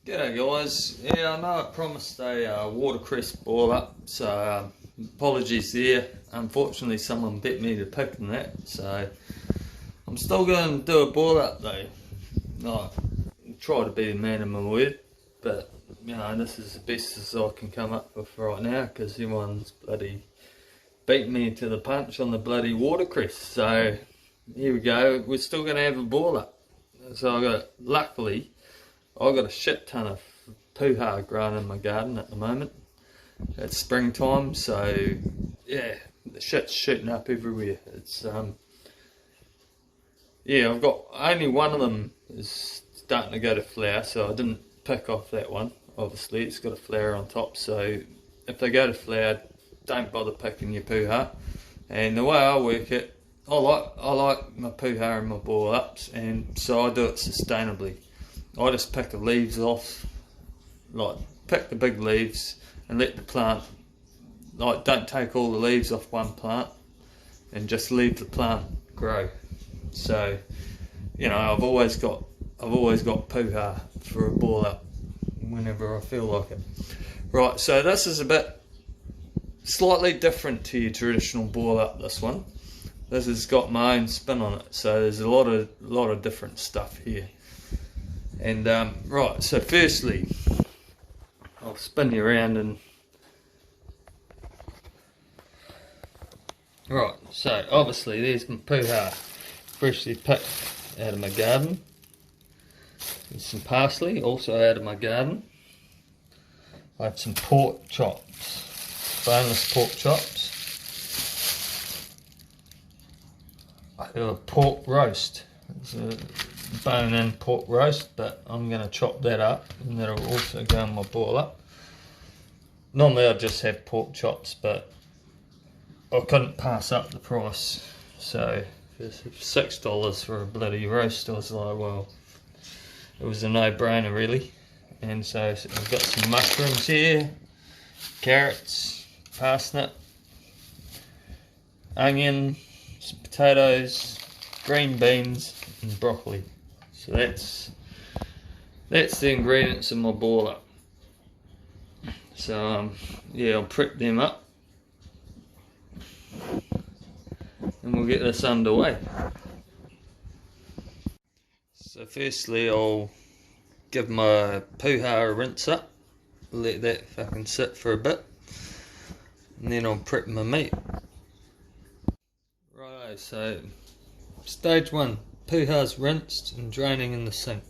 G'day guys, yeah I know I promised a watercress boil up, so apologies there. Unfortunately someone bet me to pick in that, so I'm still going to do a boil up though. Like, try to be a man of my word, but you know, this is the best as I can come up with right now because everyone's bloody beat me to the punch on the bloody watercress. So here we go, we're still going to have a boil up. So luckily I've got a shit ton of Puha growing in my garden at the moment. It's springtime, so yeah, the shit's shooting up everywhere. It's yeah, I've got only one of them is starting to go to flower, so I didn't pick off that one. Obviously, it's got a flower on top, so if they go to flower, don't bother picking your Puha. And the way I work it, I like my Puha and my boil ups, and so I do it sustainably. I just pick the leaves off, like pick the big leaves and let the plant, like don't take all the leaves off one plant and just leave the plant grow. So, you know, I've always got Puha for a boil up whenever I feel like it. Right, so this is a bit slightly different to your traditional boil up, this one. This has got my own spin on it, so there's a lot of different stuff here. And right, so firstly, I'll spin you around and right, so obviously there's my Puha, freshly picked out of my garden. There's some parsley, also out of my garden. I have some pork chops, boneless pork chops. I do a pork roast. It's a bone-in pork roast, but I'm going to chop that up and that'll also go in my boil up. Normally I just have pork chops, but I couldn't pass up the price, so it's $6 for a bloody roast. I was like, well, it was a no-brainer really. And so I've got some mushrooms here, carrots, parsnip, onion, some potatoes, green beans and broccoli. So that's the ingredients in my boil up. So yeah, I'll prep them up and we'll get this underway. So firstly I'll give my Puha a rinse up, let that fucking sit for a bit, and then I'll prep my meat. Right, so stage one, Puha's rinsed and draining in the sink.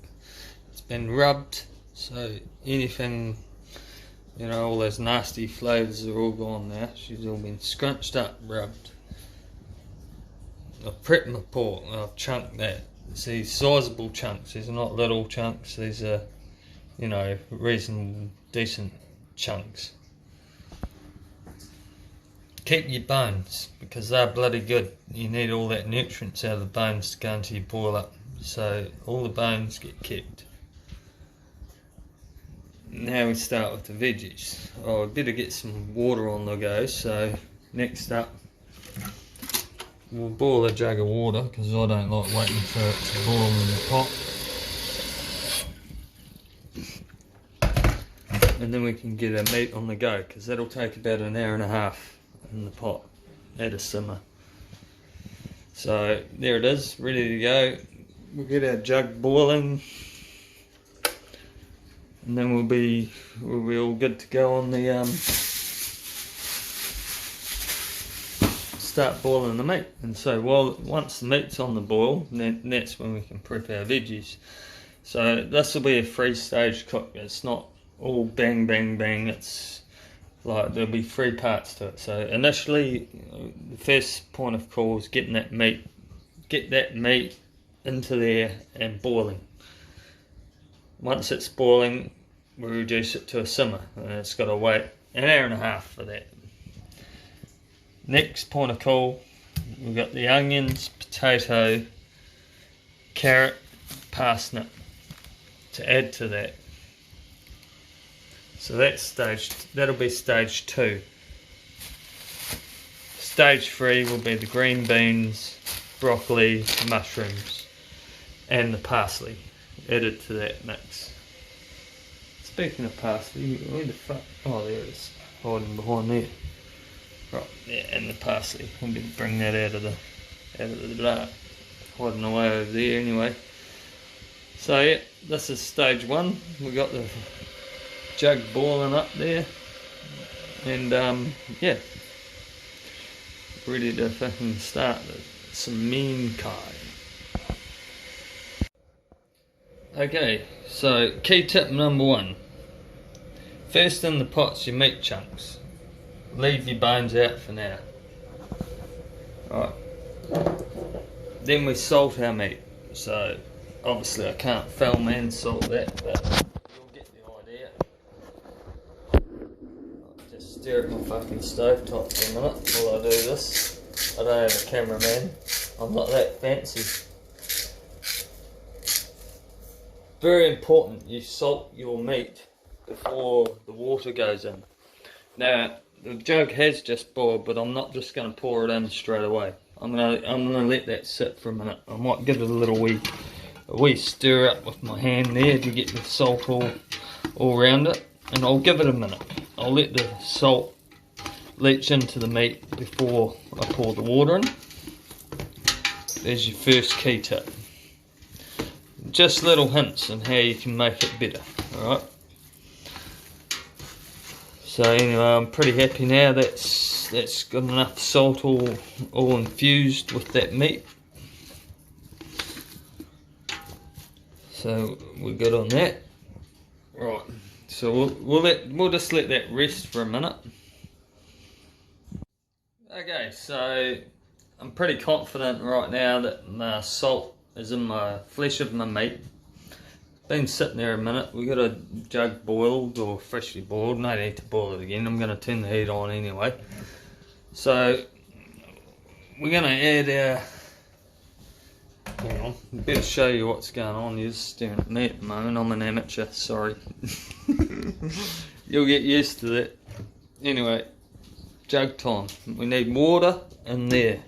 It's been rubbed, so anything, you know, all those nasty flavours are all gone now. She's all been scrunched up, rubbed. I've prepped my pork and I've chunked that. It's these sizable chunks, these are not little chunks, these are, you know, reasonable, decent chunks. Keep your bones, because they're bloody good. You need all that nutrients out of the bones to go into your boil up, so all the bones get kept. Now we start with the veggies. Oh, I better get some water on the go, so next up we'll boil a jug of water, because I don't like waiting for it to boil in the pot. And then we can get our meat on the go, because that'll take about an hour and a half in the pot at a simmer. So there it is, ready to go. We'll get our jug boiling, and then we'll be all good to go on the start boiling the meat. And so once the meat's on the boil, then that's when we can prep our veggies. So this will be a 3-stage cook. It's not all bang bang bang, it's like there'll be 3 parts to it. So initially the first point of call is get that meat into there and boiling. Once it's boiling, we reduce it to a simmer, and it's got to wait an hour and a half for that. Next point of call, we've got the onions, potato, carrot, parsnip to add to that. So that'll be stage 2. Stage 3 will be the green beans, broccoli, mushrooms and the parsley added to that mix. Speaking of parsley, where the fuck? Oh, there it is, hiding behind there. Right, yeah, and the parsley. I'm going to bring that out of the dark, hiding away over there anyway. So yeah, this is stage one. We got the jug boiling up there, and yeah, ready to fucking start some mean kai. Okay, so key tip number one. First in the pot's your meat chunks. Leave your bones out for now. Right. Then we salt our meat. So obviously I can't film and salt that, but you'll get the idea. I'll just stare at my fucking stove top for a minute while I do this. I don't have a cameraman. I'm not that fancy. Very important, you salt your meat before the water goes in. Now, the jug has just boiled, but I'm not just going to pour it in straight away. I'm gonna let that sit for a minute. I might give it a wee stir up with my hand there to get the salt all around it, and I'll give it a minute. I'll let the salt leach into the meat before I pour the water in. There's your first key tip. Just little hints on how you can make it better, alright? So anyway, I'm pretty happy now. That's got enough salt all infused with that meat. So we're good on that. Right. So we'll just let that rest for a minute. Okay, so I'm pretty confident right now that my salt is in my flesh of my meat. Been sitting there a minute. We got a jug boiled or freshly boiled. No need to boil it again. I'm going to turn the heat on anyway. So we're going to add our. Hang on. I better show you what's going on. You're just staring at me at the moment. I'm an amateur. Sorry. You'll get used to that. Anyway, jug time. We need water in there.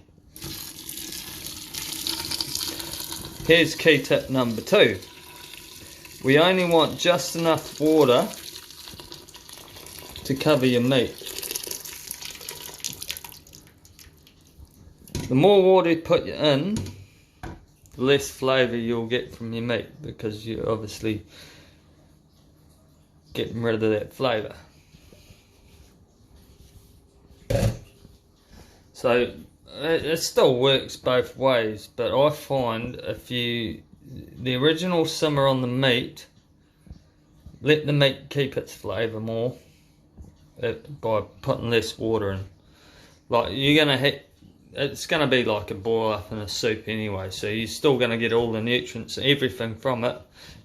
Here's key tip number 2. We only want just enough water to cover your meat. The more water you put in, the less flavour you'll get from your meat, because you're obviously getting rid of that flavour. So it still works both ways, but I find if the original simmer on the meat, let the meat keep its flavour more by putting less water in. Like it's gonna be like a boil up in a soup anyway, so you're still gonna get all the nutrients, everything from it.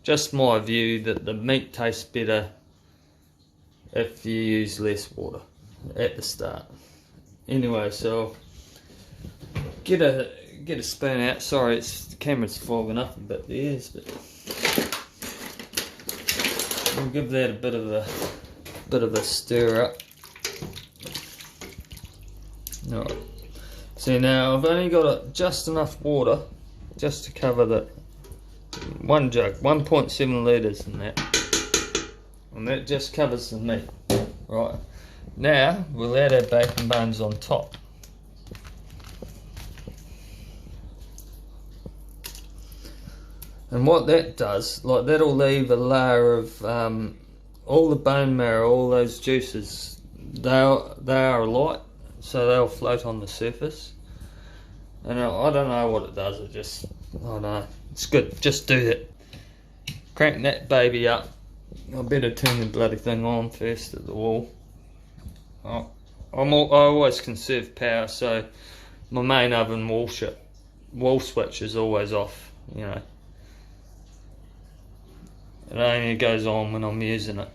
Just my view that the meat tastes better if you use less water at the start. Anyway, so get a spoon out. Sorry, the camera's fogging up a bit there, but we'll give that a bit of a stir up. Alright. So now I've only got just enough water just to cover the one jug, 1.7 litres in that, and that just covers the meat. Right. Now we'll add our bacon bones on top. And what that does, like, that'll leave a layer of all the bone marrow, all those juices. They are light, so they'll float on the surface. And I don't know what it does. I don't know. It's good. Just do that. Crank that baby up. I better turn the bloody thing on first at the wall. I always conserve power, so my main oven wall switch is always off. You know. It only goes on when I'm using it,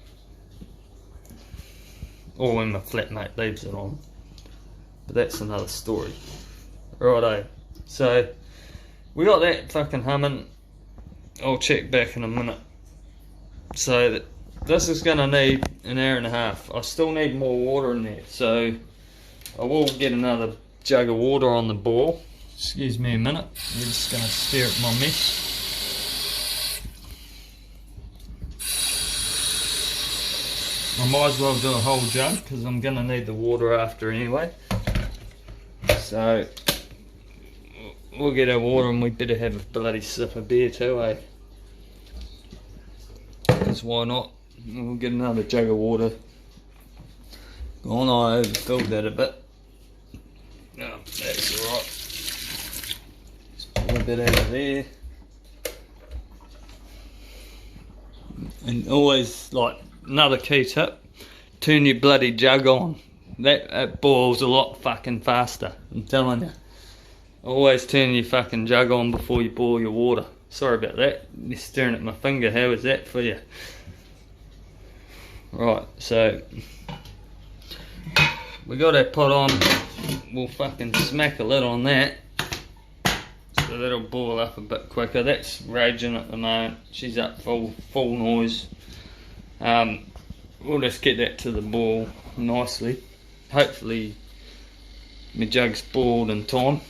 or when my flatmate leaves it on, but that's another story. Righto, so we got that fucking humming. I'll check back in a minute. So this is going to need an hour and a half. I still need more water in there, so I will get another jug of water on the boil. Excuse me a minute, we're just going to stare at my mess. I might as well do a whole jug because I'm going to need the water after anyway. So we'll get our water and we better have a bloody sip of beer too, eh? Because why not? We'll get another jug of water. Go on, I overfilled that a bit. Oh, that's alright. Just pull a bit out of there. And always, like, another key tip, turn your bloody jug on. That boils a lot fucking faster, I'm telling you. Always turn your fucking jug on before you boil your water. Sorry about that, you're staring at my finger, how was that for you? Right, so we got our pot on, we'll fucking smack a lid on that. So that'll boil up a bit quicker. That's raging at the moment. She's up full noise. We'll just get that to the boil nicely. Hopefully my jug's boiled in time.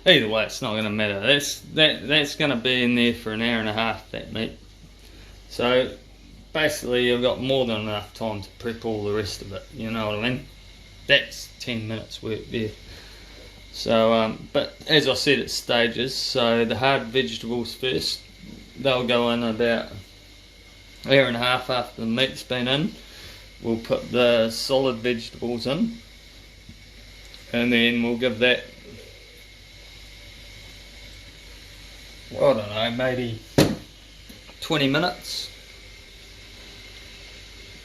Either way, it's not going to matter. That's going to be in there for an hour and a half, that meat. So basically I've got more than enough time to prep all the rest of it. You know what I mean? That's 10 minutes work there. So, but as I said, it's stages. So the hard vegetables first, they'll go in about an hour and a half after the meat's been in. We'll put the solid vegetables in, and then we'll give that, well, I don't know, maybe 20 minutes.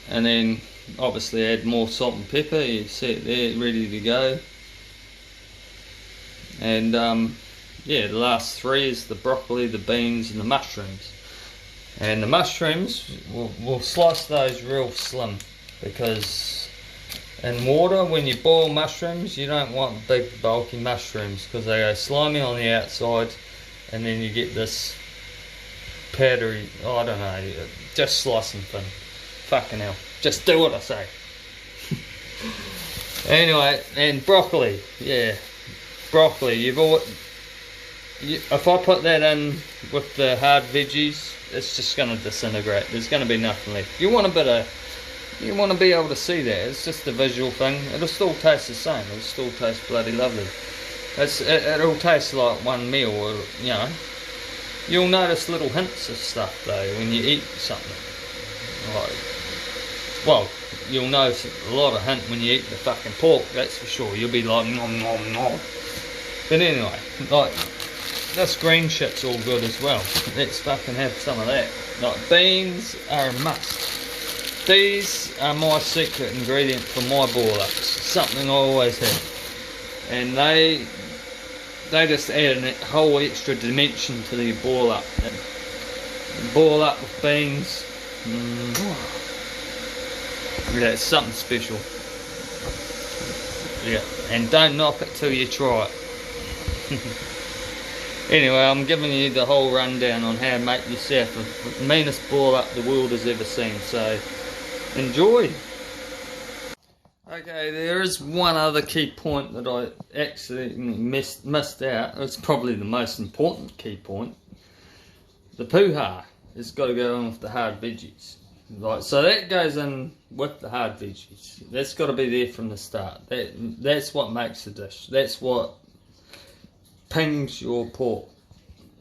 And then obviously add more salt and pepper. You see it there, ready to go. And yeah, the last three is the broccoli, the beans and the mushrooms. And the mushrooms, we'll slice those real slim, because in water, when you boil mushrooms, you don't want big bulky mushrooms because they go slimy on the outside and then you get this powdery, I don't know, just slice them thin. Fucking hell, just do what I say. Anyway, and broccoli, yeah. Broccoli, if I put that in with the hard veggies, it's just going to disintegrate. There's going to be nothing left. You want to be able to see that. It's just a visual thing. It'll still taste the same. It'll still taste bloody lovely. It'll taste like one meal, or, you know. You'll notice little hints of stuff though when you eat something. Like, well, you'll notice a lot of hint when you eat the fucking pork. That's for sure. You'll be like nom nom nom. But anyway, like, this green shit's all good as well. Let's fucking have some of that. Like, beans are a must. These are my secret ingredient for my boil-ups. Something I always have. And they just add a whole extra dimension to the boil-up. Boil-up with beans. Yeah, it's something special. Yeah, and don't knock it till you try it. Anyway, I'm giving you the whole rundown on how to make yourself the meanest boil up the world has ever seen, so enjoy. Okay, there is one other key point that I actually missed out. It's probably the most important key point. The puha has got to go in with the hard veggies. Right, so that goes in with the hard veggies. That's got to be there from the start. That's what makes the dish. That's what pings your pork,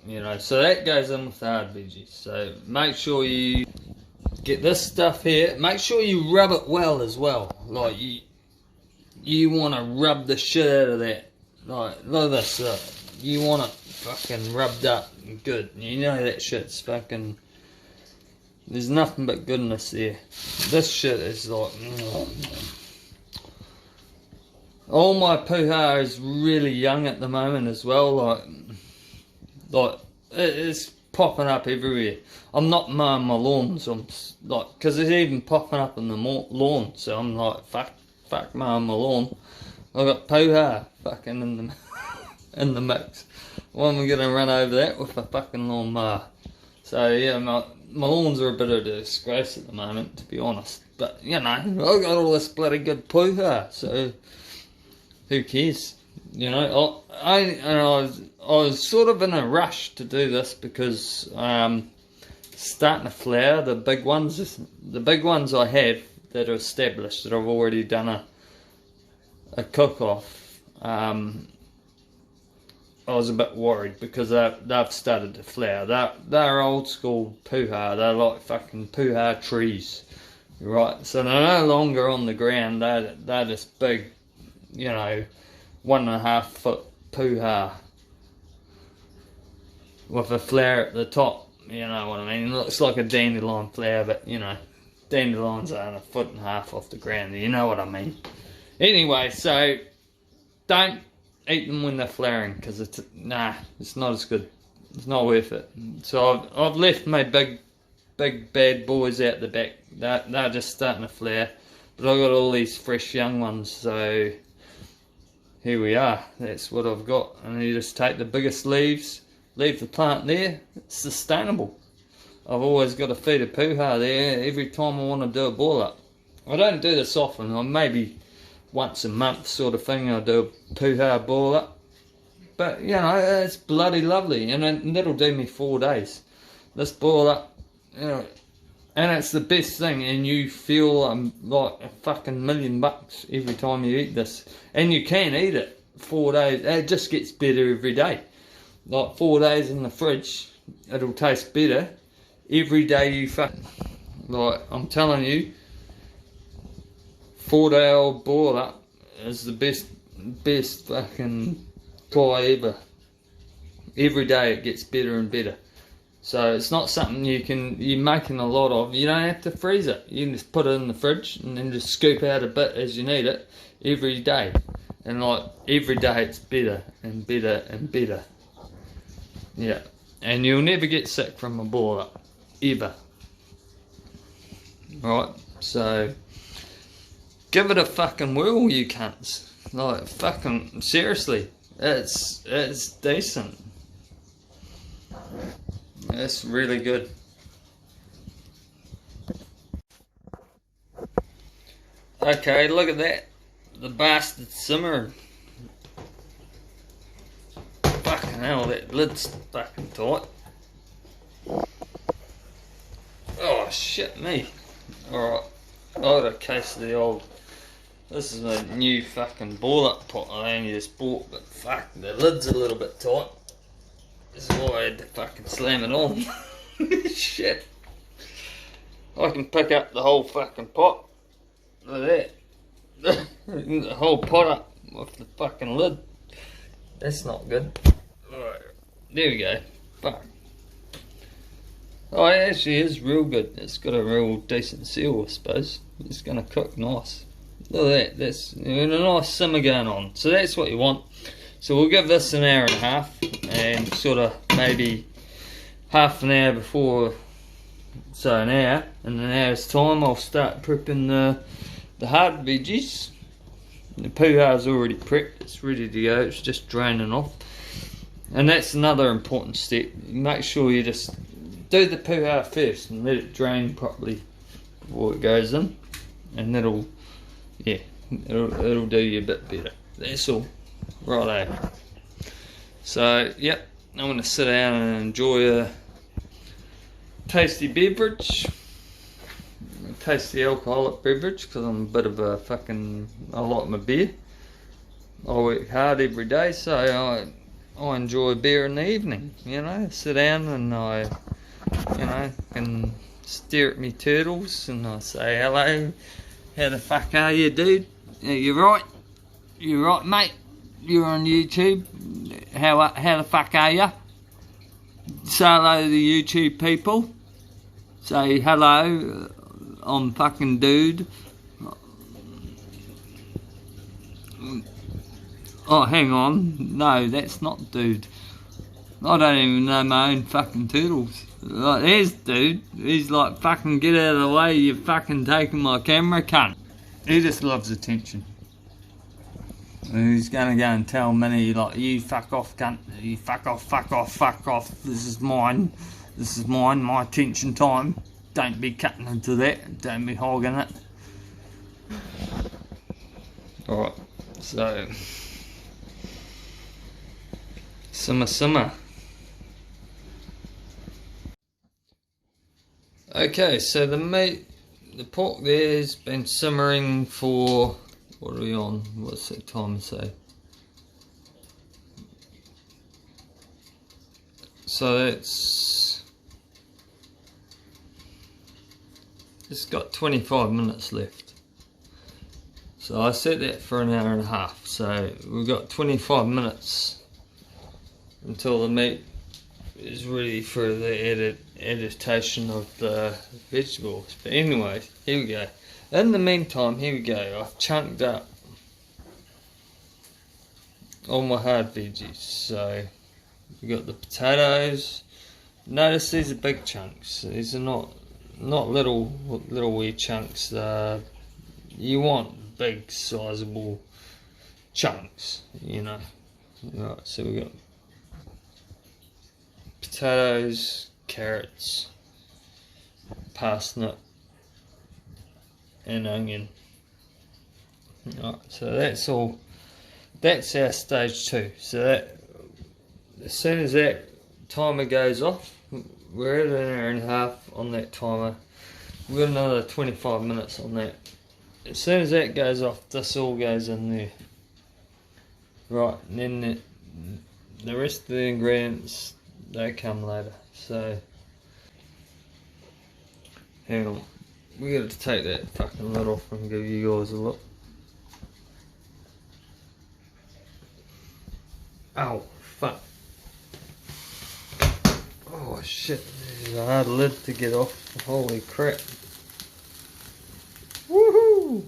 you know. So that goes in with the hard veggies. So make sure you get this stuff here. Make sure you rub it well as well. Like, you want to rub the shit out of that. Like, look at this. Look. You want it fucking rubbed up and good. You know that shit's fucking. There's nothing but goodness there. This shit is like. All my puha is really young at the moment as well. Like it's popping up everywhere. I'm not mowing my lawns. I'm like, because it's even popping up in the lawn. So I'm like, fuck mowing my lawn. I got puha fucking in the in the mix. When we're gonna run over that with a fucking lawnmower. So yeah, my lawns are a bit of a disgrace at the moment, to be honest. But you know, I got all this bloody good puha, so who cares? You know, I was sort of in a rush to do this because starting to flower. The big ones I have that are established, that I've already done a cook-off. I was a bit worried because they've started to flower. They're old school Puha. They're like fucking Puha trees, right? So they're no longer on the ground. They're this big, 1.5 foot Puha with a flower at the top. You know what I mean? It looks like a dandelion flower, but dandelions are 1.5 foot off the ground. You know what I mean? Anyway, so don't eat them when they're flowering, because it's not as good. It's not worth it. So I've left my big bad boys out the back. They're just starting to flare, but I've got all these fresh young ones. So here we are. That's what I've got. And you just take the biggest leaves, leave the plant there. It's sustainable. I've always got to feed a Puha there every time I want to do a boil up. I don't do this often. I maybe once a month sort of thing I do a Puha boil up, but it's bloody lovely, and that'll do me 4 days, this boil up, and it's the best thing, and you feel like a fucking $1,000,000 every time you eat this. And you can eat it 4 days. It just gets better every day. Like 4 days in the fridge, it'll taste better every day you like, I'm telling you, 4-day-old boil up is the best fucking pie ever. Every day it gets better and better. So it's not something you're making a lot of. You don't have to freeze it. You can just put it in the fridge and then just scoop out a bit as you need it every day. And like every day it's better and better and better. Yeah. And you'll never get sick from a boil up. Ever. Right, so give it a fucking whirl, you cunts. Like, fucking, seriously. It's decent. It's really good. Okay, look at that. The bastard's simmering. Fucking hell, that lid's fucking tight. Oh, shit me. Alright, I got a case of the old... This is a new fucking boil up pot I only just bought, but fuck, the lid's a little bit tight. This is why I had to fucking slam it on. Shit. I can pick up the whole fucking pot. Look at that. The whole pot up with the fucking lid. That's not good. Alright, there we go. Fuck. Oh, it actually is real good. It's got a real decent seal, I suppose. It's going to cook nice. Look at that. That's a nice simmer going on. So that's what you want. So we'll give this an hour and a half, and sort of maybe half an hour before, so an hour. In an hour's time, I'll start prepping the hard veggies. The Puha's already prepped. It's ready to go. It's just draining off. And that's another important step. Make sure you just do the Puha first and let it drain properly before it goes in, and it'll do you a bit better. That's all. Righto. So yep, I'm gonna sit down and enjoy a tasty beverage, a tasty alcoholic beverage, because I'm a bit of a fucking, I like my beer. I work hard every day, so I enjoy beer in the evening. Sit down and I can stare at me turtles and I say, hello, how the fuck are you, dude? You're right, mate. You're on YouTube. How the fuck are ya? Say hello to the YouTube people. Say hello. I'm fucking dude. Oh, hang on. No, that's not dude. I don't even know my own fucking turtles. Like, there's dude. He's like, fucking get out of the way, you fucking taking my camera, cunt. He just loves attention. And he's gonna go and tell Minnie, like, you fuck off, cunt. You fuck off, fuck off, fuck off. This is mine. This is mine, my attention time. Don't be cutting into that. Don't be hogging it. Alright, so... Simmer. Okay, so the pork there's been simmering for, what are we on? What's that time say? So it's got 25 minutes left. So I set that for an hour and a half. So we've got 25 minutes until the meat is ready for the adaptation of the vegetables. But anyway, here we go. In the meantime, here we go. I've chunked up all my hard veggies. So we got the potatoes. Notice these are big chunks. These are not little wee chunks. You want big, sizable chunks, you know. Right, so we got potatoes, carrots, parsnip, and onion. Right, so that's all. That's our stage 2. So that, as soon as that timer goes off, we're at an hour and a half on that timer. We've got another 25 minutes on that. As soon as that goes off, this all goes in there. Right, and then the rest of the ingredients, they come later. So, hang on. We got to take that fucking lid off and give you guys a look. Ow, fuck. Oh shit, this is a hard lid to get off. Holy crap. Woohoo!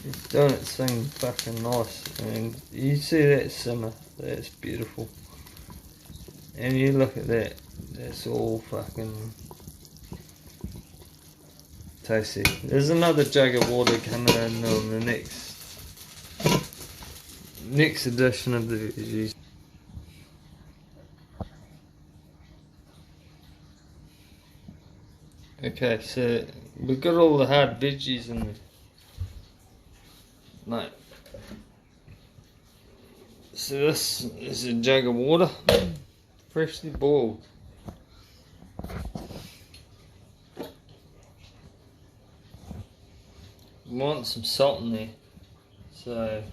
It's doing its thing fucking nice. And you see that simmer, that's beautiful. And you look at that, that's all fucking tasty. There's another jug of water coming in on the next edition of the veggies. Okay, so we've got all the hard veggies in there. Mate. So this is a jug of water, freshly boiled. We want some salt in there, so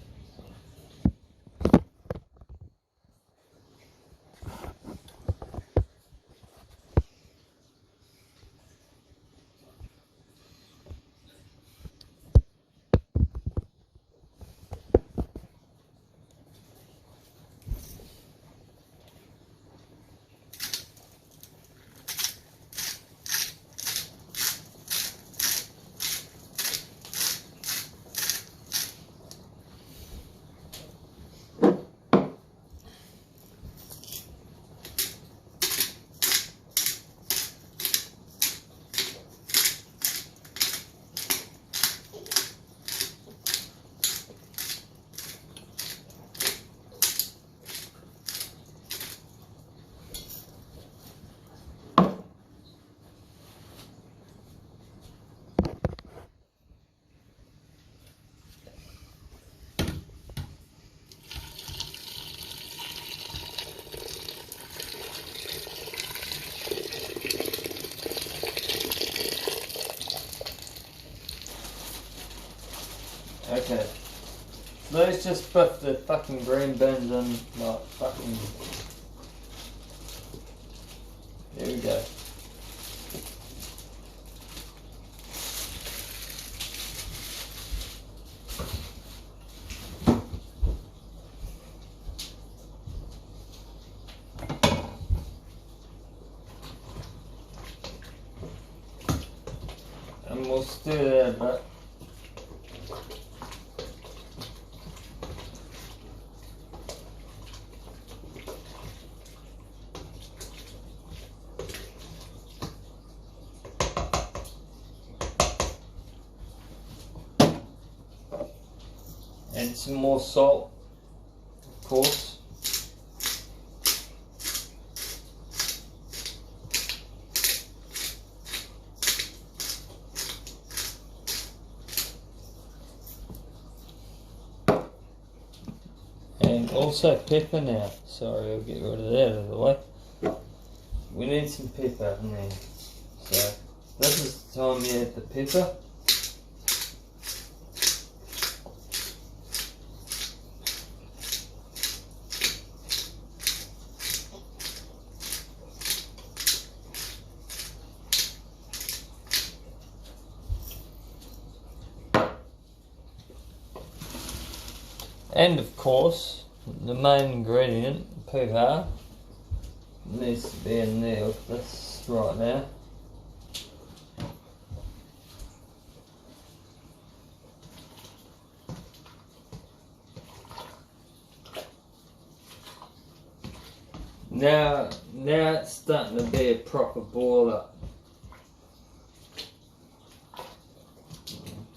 okay. Let's just put the fucking green bins in, like, fucking... There we go. And we'll stir that a bit. Add some more salt, of course. And also pepper now. Sorry, I'll get rid of that out of the way. we need some pepper in there. So this is the time you add the pepper. And of course, the main ingredient, Puha, needs to be in there with this right now. Now it's starting to be a proper boiler.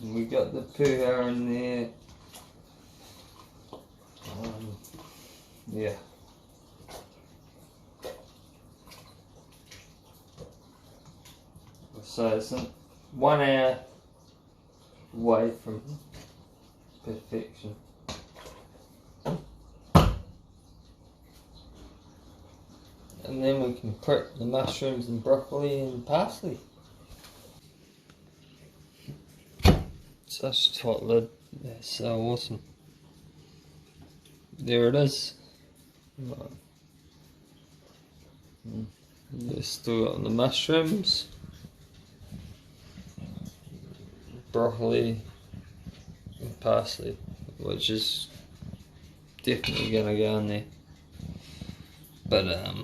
We got the Puha in there. Yeah. So it's 1 hour away from perfection. And then we can prep the mushrooms and broccoli and parsley. Such a tight lid. That's so awesome. There it is. Right. We've still got the mushrooms, broccoli and parsley, which is definitely gonna go in there. But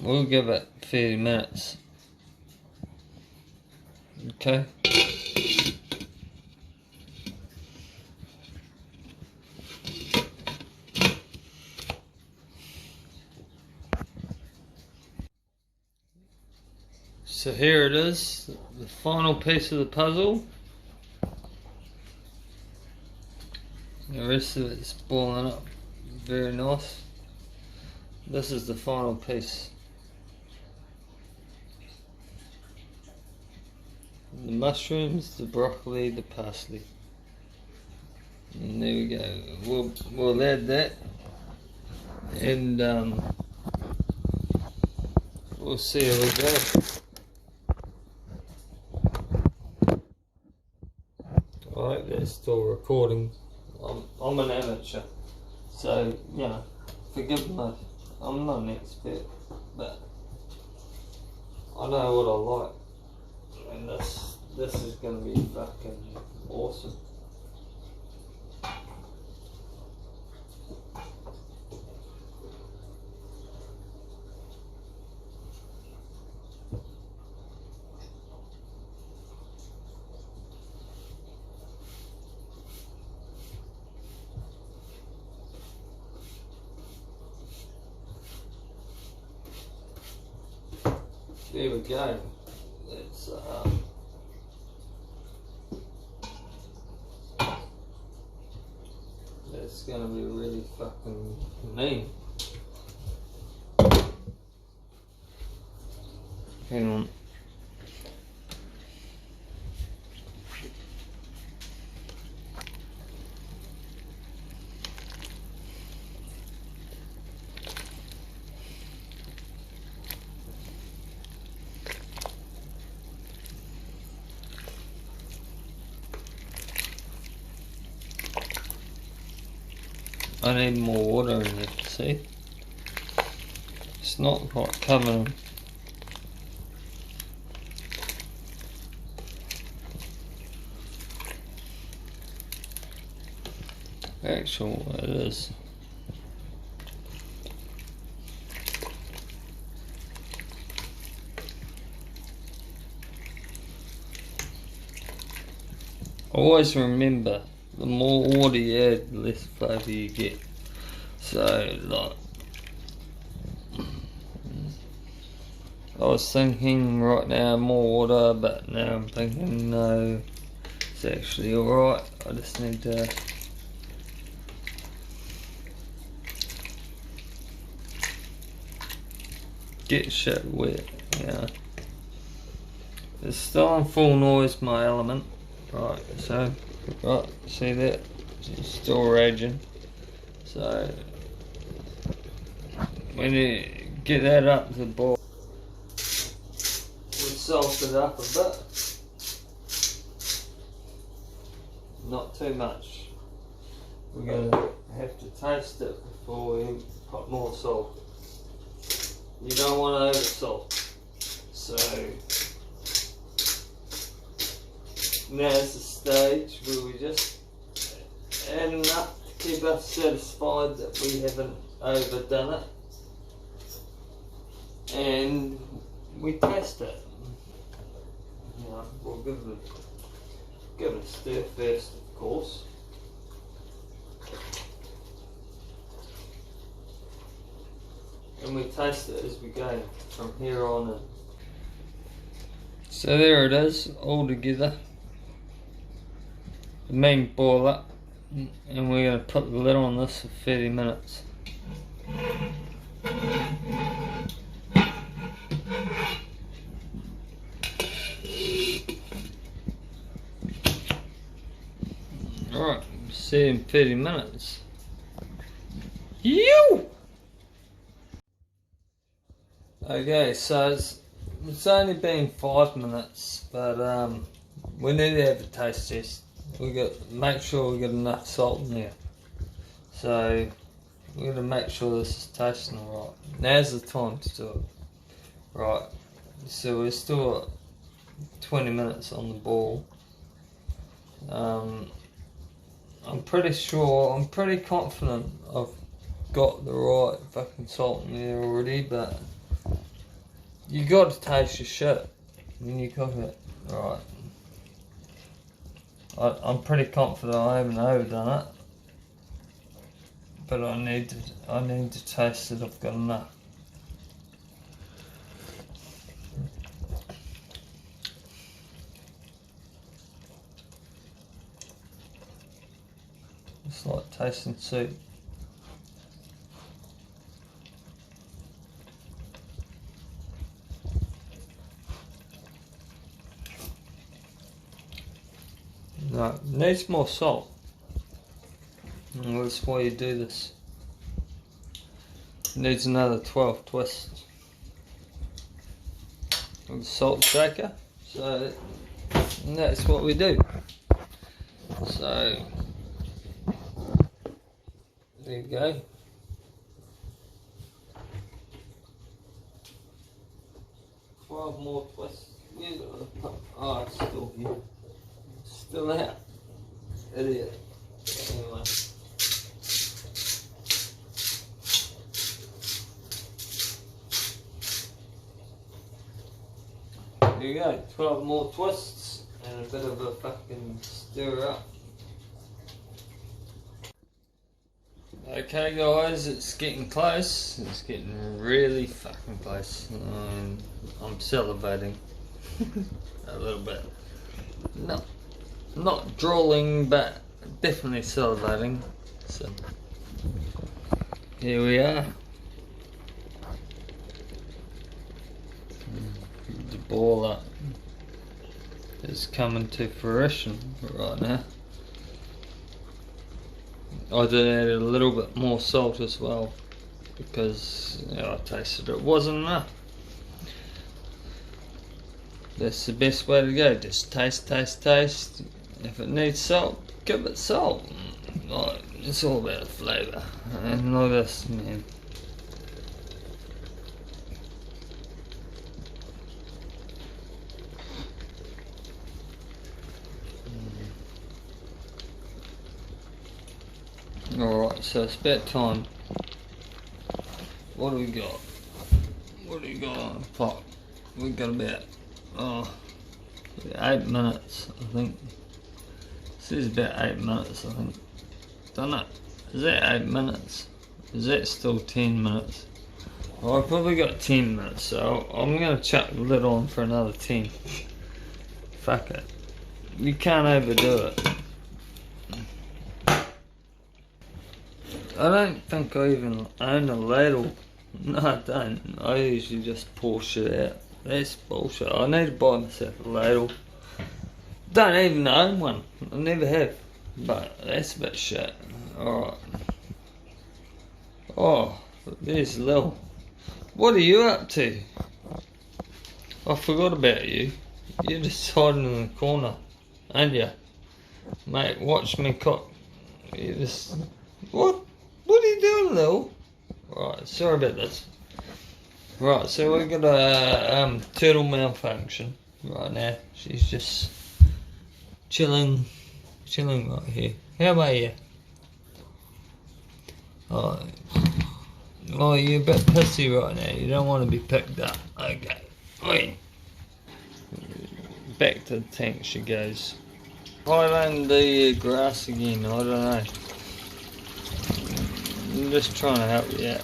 we'll give it 30 minutes. Okay. So here it is, the final piece of the puzzle. The rest of it's boiling up very nice. This is the final piece. The mushrooms, the broccoli, the parsley. And there we go. We'll add that. And we'll see how we go. Alright, that's still recording. I'm an amateur, so you know, forgive me. I'm not an expert, but I know what I like, and this is gonna be fucking awesome. There we go. That's gonna be really fucking mean. Hang on. I need more water in there, see? It's not quite covering. Actually, it is. Always remember, the more water you add, the less flavour you get. So, like, I was thinking right now more water, but now I'm thinking no, it's actually alright. I just need to get shit wet, you know. It's still on full noise, my element. Right, so, right, see that? It's still raging. So, when you get that up to the boil, salt it up a bit. Not too much. We're going to have to taste it before we put more salt. You don't want to over salt. So now's the stage where we just add enough to keep us satisfied that we haven't overdone it. And we taste it. You know, we'll give it a stir first, of course. And we taste it as we go from here on in. So there it is, all together. The main boil up, and we're going to put the lid on this for 30 minutes. Alright, see you in 30 minutes. You! Okay, so it's only been 5 minutes, but we need to have a taste test. Make sure we get enough salt in there. So we're gonna make sure this is tasting alright. Now's the time to do it. Right. So we're still at 20 minutes on the ball. I'm pretty confident I've got the right fucking salt in there already, but you got to taste your shit when you cook it. Right. I'm pretty confident I haven't overdone it, but I need to taste it. I've got enough. It's like tasting soup. No, it needs more salt. And that's why you do this. It needs another 12 twists with the salt shaker. So that's what we do. So there you go. More twists. Oh, it's still here. Still out. Idiot. Anyway. There you go. 12 more twists and a bit of a fucking stir up. Okay guys, it's getting close. It's getting really fucking close. I'm salivating a little bit. No, not drooling, but definitely salivating. So here we are. The ball up is coming to fruition right now. I did add a little bit more salt as well because I tasted it wasn't enough. That's the best way to go. Just taste, taste, taste. If it needs salt, give it salt. Like, it's all about the flavour. And look at this, man. Alright, so it's about time. What do we got? What do we got on the pot? We got about 8 minutes, I think. This is about 8 minutes, I think. Don't know. Is that 8 minutes? Is that still 10 minutes? Well, I've probably got 10 minutes, so I'm gonna chuck the lid on for another 10. Fuck it. You can't overdo it. I don't think I even own a ladle. No, I don't. I usually just pour shit out. That's bullshit. I need to buy myself a ladle. Don't even own one. I never have. But that's a bit shit. Alright. Oh, there's Lil. What are you up to? I forgot about you. You're just hiding in the corner, aren't you? Mate, watch me cook. You just... What? What are you doing, Lil? Right, sorry about this. Right, so we've got a turtle malfunction right now. She's just chilling right here. How about you? Oh, you're a bit pissy right now. You don't want to be picked up. Okay, wait. Back to the tank she goes. Highland the grass again, I don't know. I'm just trying to help you out.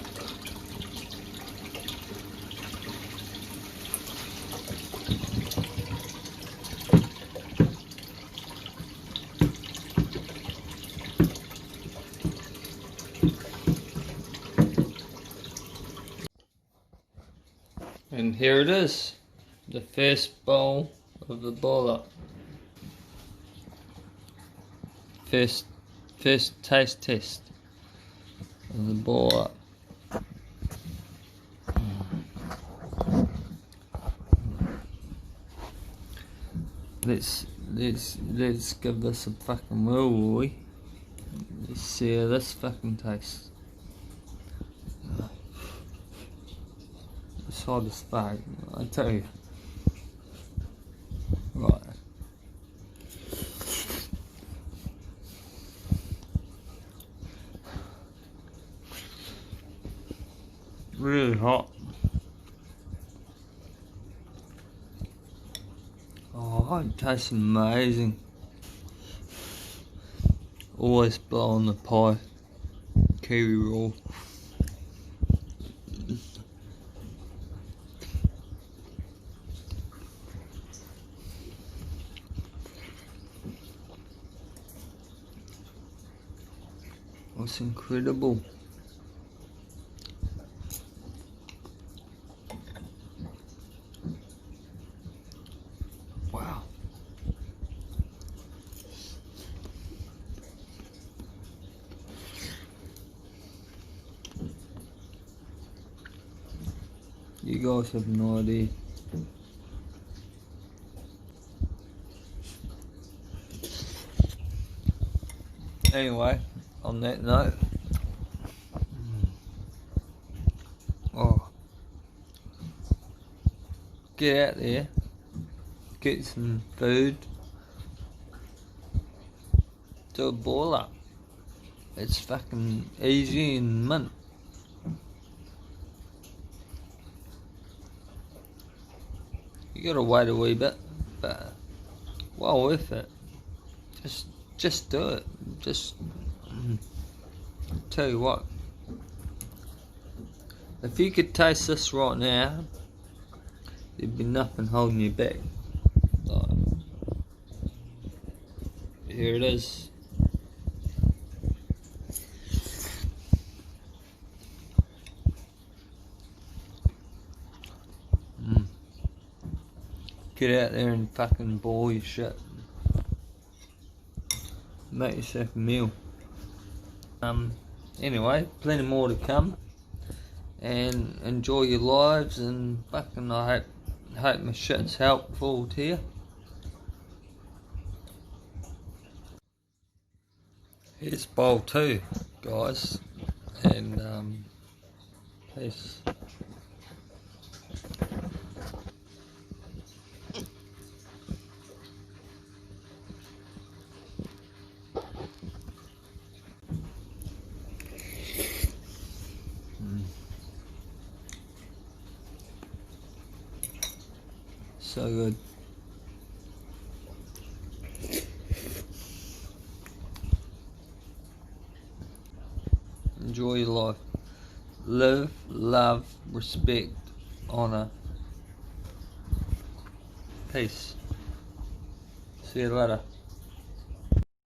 And here it is, the first bowl of the boiler. First taste test of the boiler. Let's give this a fucking whirl, will we? Let's see how this fucking tastes. It's hot as fuck, I tell you. Right. Really hot. Oh, it tastes amazing. Always blowing the pie. Kiwi roll. That's incredible. Wow. You guys have no idea. Anyway, on that note, get out there, get some food, do a boil up. It's fucking easy and mint. You gotta wait a wee bit, but well worth it. Just do it. Just tell you what. If you could taste this right now, there'd be nothing holding you back. Like, here it is. Get out there and fucking boil your shit. Make yourself a meal. Anyway, plenty more to come. And enjoy your lives, and fucking I hope my shit's helpful to you. Here's bowl 2, guys. And peace. So good. Enjoy your life. Live, love, respect, honour. Peace. See you later.